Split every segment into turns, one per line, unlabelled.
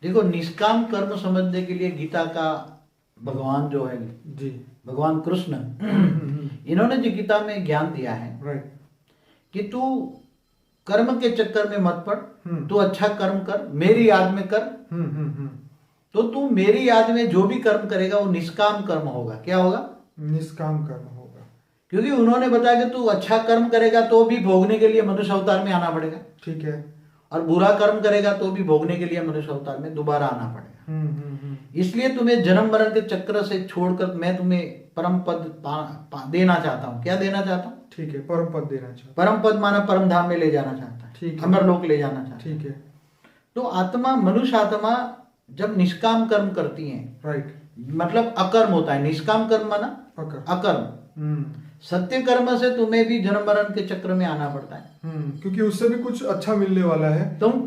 देखो, निष्काम कर्म समझने के लिए गीता का भगवान जो है
जी,
भगवान कृष्ण, इन्होंने जो गीता में ज्ञान दिया है
राइट,
कि तू कर्म के चक्कर में मत पड़,
हम्म,
तू अच्छा कर्म कर, मेरी याद में कर। तो तू मेरी याद में जो भी कर्म करेगा वो निष्काम कर्म होगा। क्या होगा?
निष्काम कर्म होगा।
क्योंकि उन्होंने बताया कि तू अच्छा कर्म करेगा तो भी भोगने के लिए मनुष्य अवतार में आना पड़ेगा,
ठीक है।
और बुरा कर्म करेगा तो भी भोगने के लिए मनुष्य अवतार में दोबारा आना पड़ेगा। इसलिए तुम्हें जन्म मरण के चक्र से छोड़कर मैं तुम्हें परम पद देना चाहता हूँ। क्या देना चाहता हूँ?
ठीक है, परम पद देना चाहता
परम पद माना परम धाम में ले जाना चाहता है,
ठीक है।
अमर लोक ले जाना चाहता है।
ठीक है,
तो आत्मा, मनुष्य आत्मा जब निष्काम कर्म करती है,
राइट,
मतलब अकर्म होता है। निष्काम कर्म माना अकर्म। सत्य कर्म से तुम्हें भी जन्म मरण के चक्र में आना पड़ता है,
क्योंकि उससे भी कुछ अच्छा मिलने वाला है।
तुम,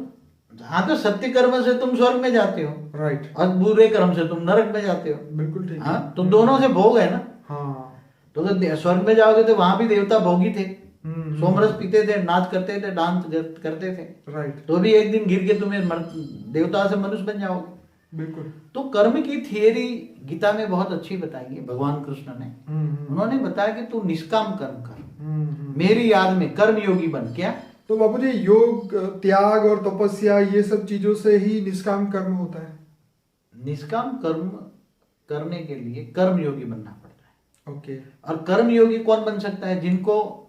हाँ, तो सत्य कर्म से तुम स्वर्ग में जाते हो,
राइट,
और बुरे कर्म से तुम नरक में जाते हो।
बिल्कुल ठीक है।
हाँ, तो दोनों से भोग है ना।
हाँ,
तो स्वर्ग में जाओगे तो वहां भी देवता भोगी थे,
हम्म,
सोमरस पीते थे, नाच करते थे, डांस करते थे,
राइट,
तो भी एक दिन गिर के तुम्हें देवता से मनुष्य बन जाओगे।
बिल्कुल।
तो कर्म की थियरी गीता में बहुत अच्छी बताई है भगवान कृष्ण ने। उन्होंने बताया कि तू निष्काम कर्म कर, मेरी याद में कर्म योगी बन। क्या?
तो बाबूजी, योग, त्याग और तपस्या, ये सब चीजों से ही निष्काम कर्म होता है?
निष्काम कर्म करने के लिए कर्म योगी बनना पड़ता है।
ओके।
और कर्म योगी कौन बन सकता है? जिनको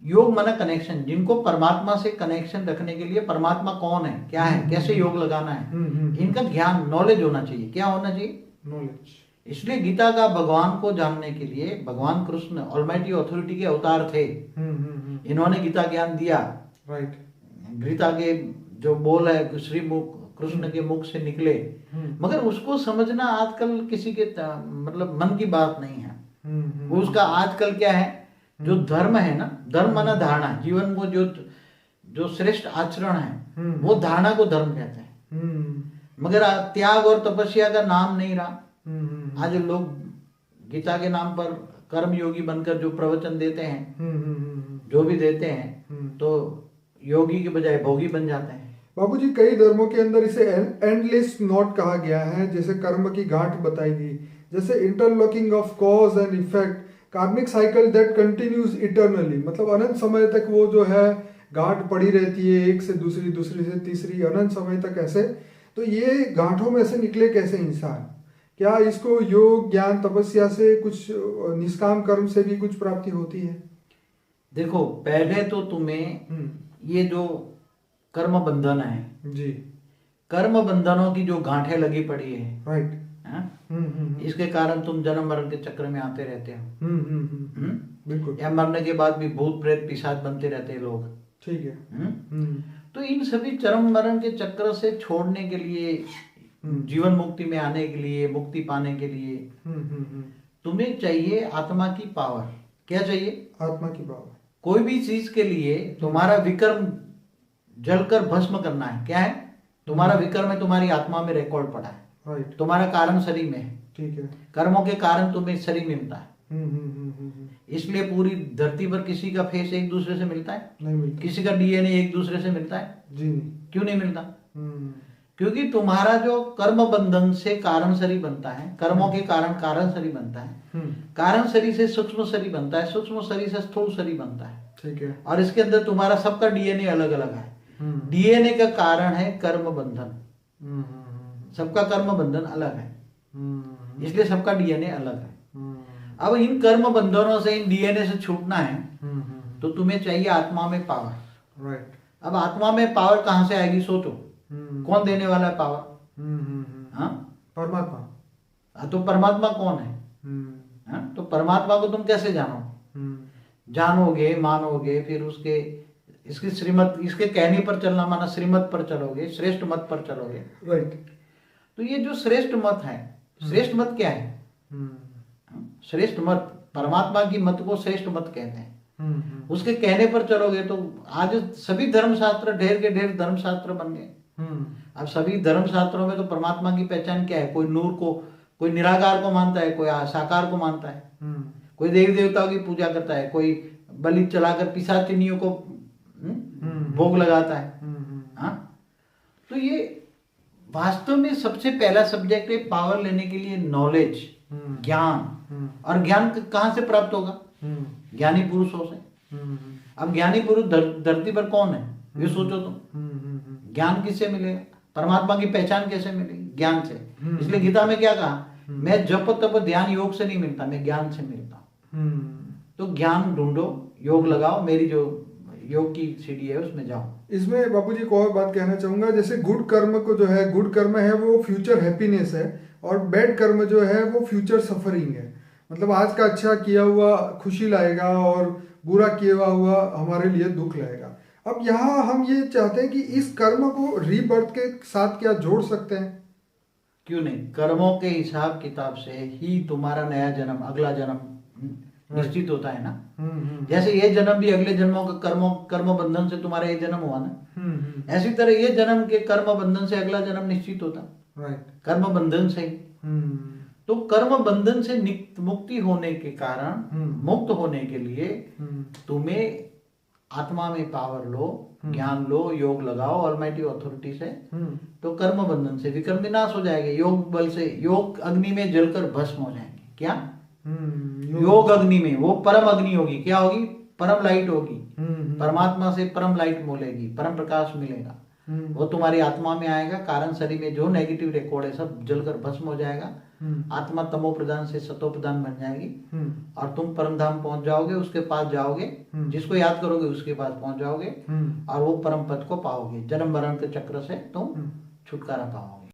योग माना कनेक्शन, जिनको परमात्मा से कनेक्शन रखने के लिए परमात्मा कौन है, क्या है, कैसे योग लगाना है, इनका ज्ञान, नॉलेज होना चाहिए। क्या होना चाहिए?
नॉलेज।
इसलिए गीता का भगवान को जानने के लिए भगवान कृष्ण ऑलमाइटी अथॉरिटी के अवतार थे। इन्होंने गीता ज्ञान दिया।
राइट।
गीता के जो बोल है श्री मुख कृष्ण के मुख से निकले, मगर उसको समझना आजकल किसी के मतलब मन की बात नहीं है। वो उसका आजकल क्या है, जो धर्म है ना, धर्म माना धारणा, जीवन को जो श्रेष्ठ आचरण है वो धारणा को धर्म कहते हैं। मगर त्याग और तपस्या का नाम नहीं रहा। आज लोग गीता के नाम पर कर्म योगी बनकर जो प्रवचन देते हैं, जो भी देते हैं, तो योगी के बजाय भोगी बन जाते हैं।
बाबूजी, कई धर्मों के अंदर इसे एंडलेस नॉट कहा गया है, जैसे कर्म की गांठ बताई गई, जैसे interlocking of cause and effect, कार्मिक साइकिल दैट कंटिन्यूज इटर्नली, मतलब अनंत समय तक वो जो है गांठ पड़ी रहती है, एक से दूसरी, दूसरी से तीसरी, अनंत समय तक ऐसे। तो ये गांठों में से निकले कैसे इंसान? क्या इसको योग, ज्ञान, तपस्या से, कुछ निष्काम कर्म से भी कुछ प्राप्ति होती है?
देखो, पहले तो तुम्हें ये जो कर्म बंधन है
जी,
कर्म बंधनों की जो गांठें लगी पड़ी है,
राइट,
इसके कारण तुम जन्म मरण के चक्र में आते रहते हो।
बिल्कुल।
या मरने के बाद भी भूत प्रेत पिशाच बनते रहते हैं लोग।
ठीक है।
तो इन सभी जन्म मरण के चक्र से छोड़ने के लिए, जीवन मुक्ति में आने के लिए, मुक्ति पाने के लिए तुम्हें चाहिए आत्मा की पावर। क्या चाहिए?
आत्मा की पावर।
कोई भी चीज के लिए तुम्हारा विकर्म जलकर भस्म करना है। क्या है? तुम्हारा विकर्म है, तुम्हारी आत्मा में रिकॉर्ड पड़ा है।
राइट।
तुम्हारा कारण शरीर में है।
ठीक है।
कर्मों के कारण तुम्हें शरीर मिलता है। इसलिए पूरी धरती पर किसी का फेस एक दूसरे से मिलता है?
नहीं मिलता।
किसी का डीएनए एक दूसरे से मिलता है?
जी नहीं।
क्यों नहीं मिलता? क्योंकि तुम्हारा जो कर्म बंधन से कारण शरीर बनता है, कर्मों के कारण कारण शरीर बनता है, कारण शरीर से सूक्ष्म शरीर बनता है, सूक्ष्म शरीर से स्थूल शरीर बनता है।
ठीक है।
और इसके अंदर तुम्हारा सबका डीएनए अलग अलग है। डीएनए का कारण है कर्म बंधन। सबका कर्म बंधन अलग है, इसलिए सबका डीएनए अलग है। अब इन कर्म बंधनों से, इन डीएनए से छूटना है तो तुम्हें चाहिए आत्मा में पावर।
राइट।
अब आत्मा में पावर कहां से आएगी? सोचो, कौन देने वाला है पावर? हाँ,
परमात्मा।
तो परमात्मा कौन है? हाँ, तो परमात्मा को तुम कैसे जानोगे, मानोगे, फिर इसकी श्रीमत, इसके कहने पर चलना माना श्रीमत पर चलोगे, श्रेष्ठ मत पर चलोगे।
राइट।
तो ये जो श्रेष्ठ मत है, श्रेष्ठ मत क्या है? श्रेष्ठ मत, परमात्मा की मत को श्रेष्ठ मत कहते हैं। उसके कहने पर चलोगे तो आज सभी धर्मशास्त्र, ढेर के ढेर धर्मशास्त्र बन गए। अब सभी धर्मशास्त्रों में तो परमात्मा की पहचान क्या है? कोई नूर को, कोई निराकार को मानता है, कोई साकार को मानता है, कोई देवी देवताओं की पूजा करता है, कोई बलि चलाकर पिशाचिनियों को भोग लगाता है। हाँ, तो ये वास्तव में सबसे पहला सब्जेक्ट है पावर लेने के लिए नॉलेज, ज्ञान। और ज्ञान कहाँ से प्राप्त होगा? ज्ञानी पुरुषों से। अब ज्ञानी पुरुष धरती पर कौन है ये सोचो तुम। ज्ञान किससे मिलेगा? परमात्मा की पहचान कैसे मिलेगी? ज्ञान से। इसलिए गीता में क्या कहा? मैं जप तप ध्यान योग से नहीं मिलता, मैं ज्ञान से मिलता हूँ। तो ज्ञान ढूंढो, योग लगाओ, मेरी जो योग की सीढ़ी है उसमें जाओ।
इसमें बापूजी को और बात कहना चाहूंगा, जैसे गुड कर्म को जो है, गुड कर्म है वो फ्यूचर हैप्पीनेस है, और बैड कर्म जो है वो फ्यूचर सफरिंग है। मतलब आज का अच्छा किया हुआ खुशी लाएगा और बुरा किया हुआ हमारे लिए दुख लाएगा। अब यहाँ हम ये चाहते हैं कि इस कर्म को रीबर्थ के साथ क्या जोड़ सकते हैं?
क्यों नहीं? कर्मों के हिसाब किताब से ही तुम्हारा नया जन्म, अगला जन्म निश्चित होता है ना। जैसे ये जन्म भी अगले जन्मों का कर्म बंधन से तुम्हारा ये जन्म हुआ ना, ऐसी तरह ये जन्म के कर्म बंधन से अगला जन्म निश्चित होता। कर्म बंधन से ही। तो कर्म बंधन से मुक्ति होने के कारण, मुक्त होने के लिए तुम्हें आत्मा में पावर लो, ज्ञान लो, योग लगाओ ऑलमाइटी अथॉरिटी से, तो कर्म बंधन से विकर्म विनाश हो जाएंगे। योग बल से, योग अग्नि में जलकर भस्म हो जाएंगे। क्या? योग अग्नि में, वो परम अग्नि होगी। क्या होगी? परम लाइट होगी। परमात्मा से परम लाइट मिलेगी, परम प्रकाश मिलेगा। वो तुम्हारी आत्मा में आएगा, कारण शरीर में जो नेगेटिव रिकॉर्ड है सब जलकर भस्म हो जाएगा। आत्मा तमो प्रधान से सतो प्रधान बन जाएगी और तुम परम धाम पहुंच जाओगे। उसके पास जाओगे, जिसको याद करोगे उसके पास पहुंच जाओगे और वो परम पद को पाओगे। जन्म मरण के चक्र से तुम छुटकारा पाओगे।